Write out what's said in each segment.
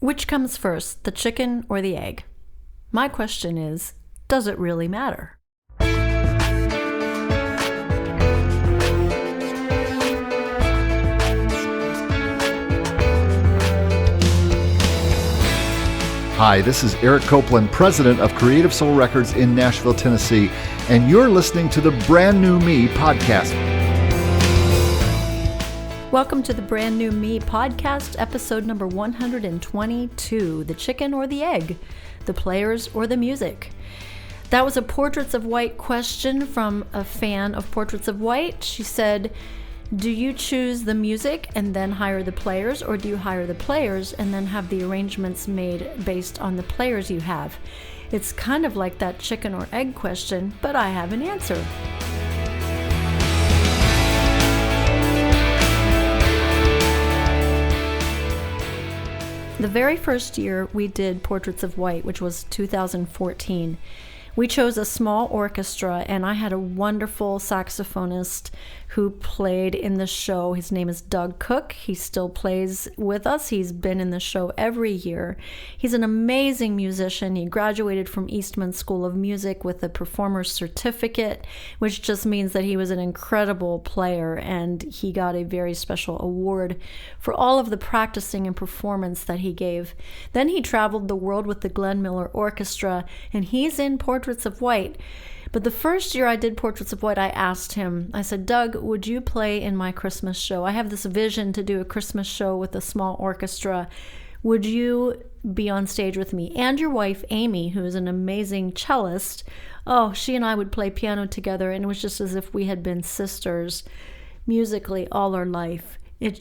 Which comes first, the chicken or the egg? My question is, does it really matter? Hi, this is Eric Copeland, president of Creative Soul Records in Nashville, Tennessee, and you're listening to the Brand New Me podcast. Welcome to the Brand New Me podcast, episode number 122, the chicken or the egg, the players or the music. That was a Portraits of White question from a fan of Portraits of White. She said, do you choose the music and then hire the players, or do you hire the players and then have the arrangements made based on the players you have? It's kind of like that chicken or egg question, but I have an answer. The very first year we did Portraits of White, which was 2014, we chose a small orchestra, and I had a wonderful saxophonist who played in the show. His name is Doug Cook. He still plays with us. He's been in the show every year. He's an amazing musician. He graduated from Eastman School of Music with a performer's certificate, which just means that he was an incredible player, and he got a very special award for all of the practicing and performance that he gave. Then he traveled the world with the Glenn Miller Orchestra, and he's in Portraits of White. But the first year I did Portraits of White, I asked him, I said, Doug, would you play in my Christmas show? I have this vision to do a Christmas show with a small orchestra. Would you be on stage with me? And your wife, Amy, who is an amazing cellist, she and I would play piano together, and it was just as if we had been sisters musically all our life.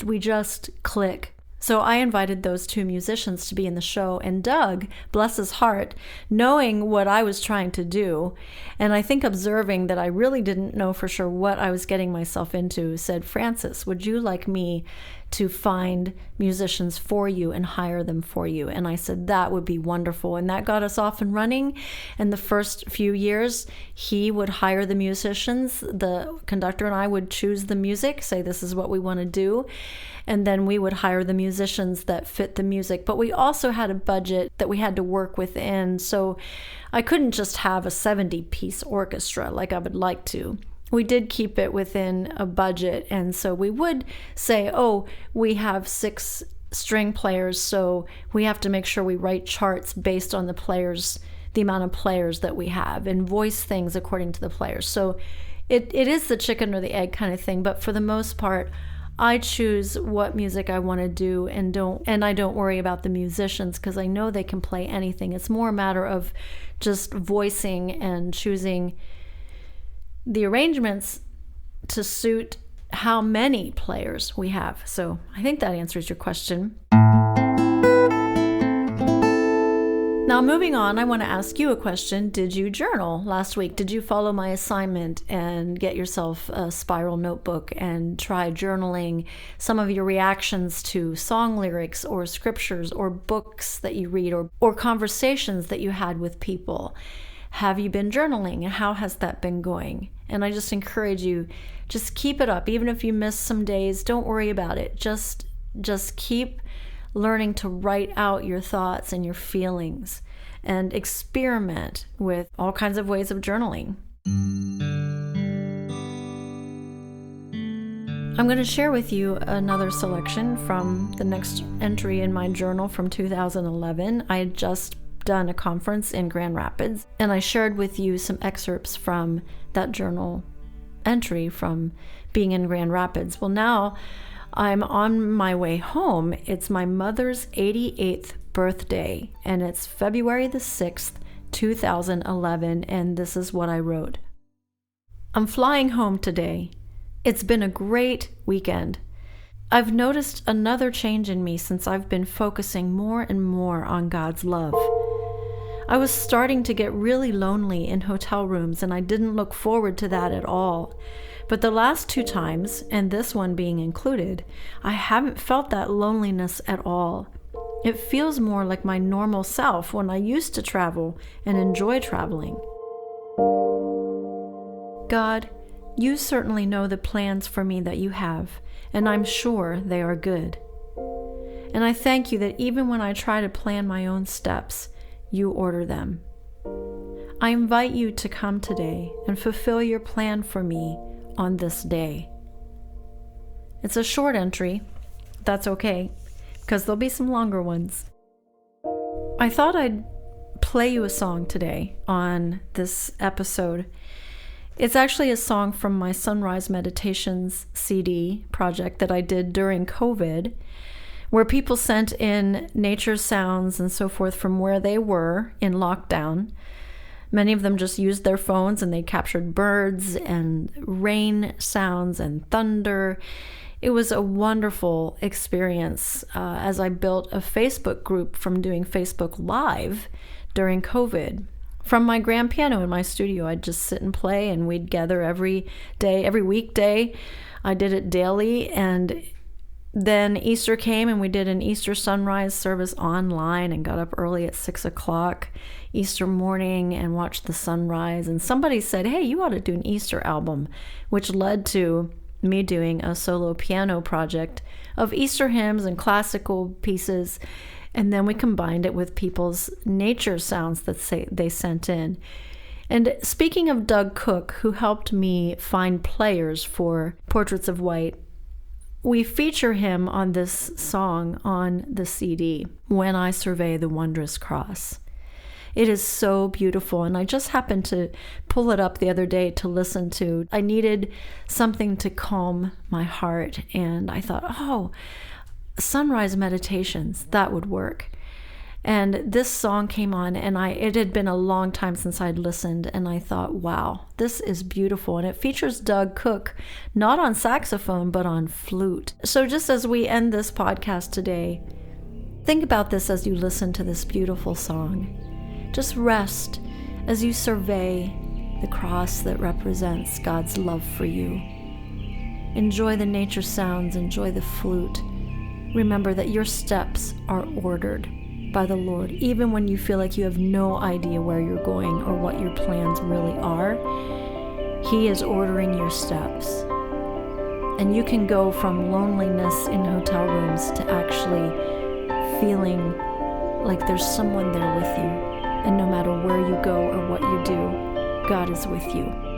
We just click. So I invited those two musicians to be in the show, and Doug, bless his heart, knowing what I was trying to do, and I think observing that I really didn't know for sure what I was getting myself into, said, Francis, would you like me to find musicians for you and hire them for you? And I said, that would be wonderful. And that got us off and running. And the first few years, he would hire the musicians. The conductor and I would choose the music, say this is what we want to do. And then we would hire the musicians that fit the music. But we also had a budget that we had to work within. So I couldn't just have a 70-piece orchestra like I would like to. We did keep it within a budget, and so we would say, we have 6 string players, so we have to make sure we write charts based on the amount of players that we have, and voice things according to the players. So it is the chicken or the egg kind of thing, but for the most part, I choose what music I want to do and I don't worry about the musicians because I know they can play anything. It's more a matter of just voicing and choosing the arrangements to suit how many players we have. So I think that answers your question. Now moving on, I want to ask you a question. Did you journal last week? Did you follow my assignment and get yourself a spiral notebook and try journaling some of your reactions to song lyrics or scriptures or books that you read or conversations that you had with people? Have you been journaling, and how has that been going? And I just encourage you, just keep it up. Even if you miss some days, don't worry about it. Just keep learning to write out your thoughts and your feelings and experiment with all kinds of ways of journaling. I'm going to share with you another selection from the next entry in my journal from 2011. I had just done a conference in Grand Rapids, and I shared with you some excerpts from that journal entry from being in Grand Rapids. Well, now I'm on my way home. It's my mother's 88th birthday, and it's February the 6th, 2011, and this is what I wrote. I'm flying home today. It's been a great weekend. I've noticed another change in me since I've been focusing more and more on God's love. I was starting to get really lonely in hotel rooms, and I didn't look forward to that at all. But the last 2 times, and this one being included, I haven't felt that loneliness at all. It feels more like my normal self when I used to travel and enjoy traveling. God, you certainly know the plans for me that you have, and I'm sure they are good. And I thank you that even when I try to plan my own steps, you order them. I invite you to come today and fulfill your plan for me on this day. It's a short entry. That's okay, because there'll be some longer ones. I thought I'd play you a song today on this episode. It's actually a song from my Sunrise Meditations CD project that I did during COVID, where people sent in nature sounds and so forth from where they were in lockdown. Many of them just used their phones and they captured birds and rain sounds and thunder. It was a wonderful experience as I built a Facebook group from doing Facebook Live during COVID. From my grand piano in my studio, I'd just sit and play, and we'd gather every day, every weekday. I did it daily, and then Easter came and we did an Easter sunrise service online and got up early at 6 o'clock Easter morning and watched the sunrise. And somebody said, hey, you ought to do an Easter album, which led to me doing a solo piano project of Easter hymns and classical pieces. And then we combined it with people's nature sounds that they sent in. And speaking of Doug Cook, who helped me find players for Portraits of White, we feature him on this song on the CD, When I Survey the Wondrous Cross. It is so beautiful, and I just happened to pull it up the other day to listen to. I needed something to calm my heart, and I thought, Sunrise Meditations, that would work. And this song came on, and it had been a long time since I'd listened, and I thought, wow, this is beautiful. And it features Doug Cook, not on saxophone, but on flute. So just as we end this podcast today, think about this as you listen to this beautiful song. Just rest as you survey the cross that represents God's love for you. Enjoy the nature sounds, enjoy the flute. Remember that your steps are ordered by the Lord, even when you feel like you have no idea where you're going or what your plans really are. He is ordering your steps. And you can go from loneliness in hotel rooms to actually feeling like there's someone there with you. And no matter where you go or what you do, God is with you.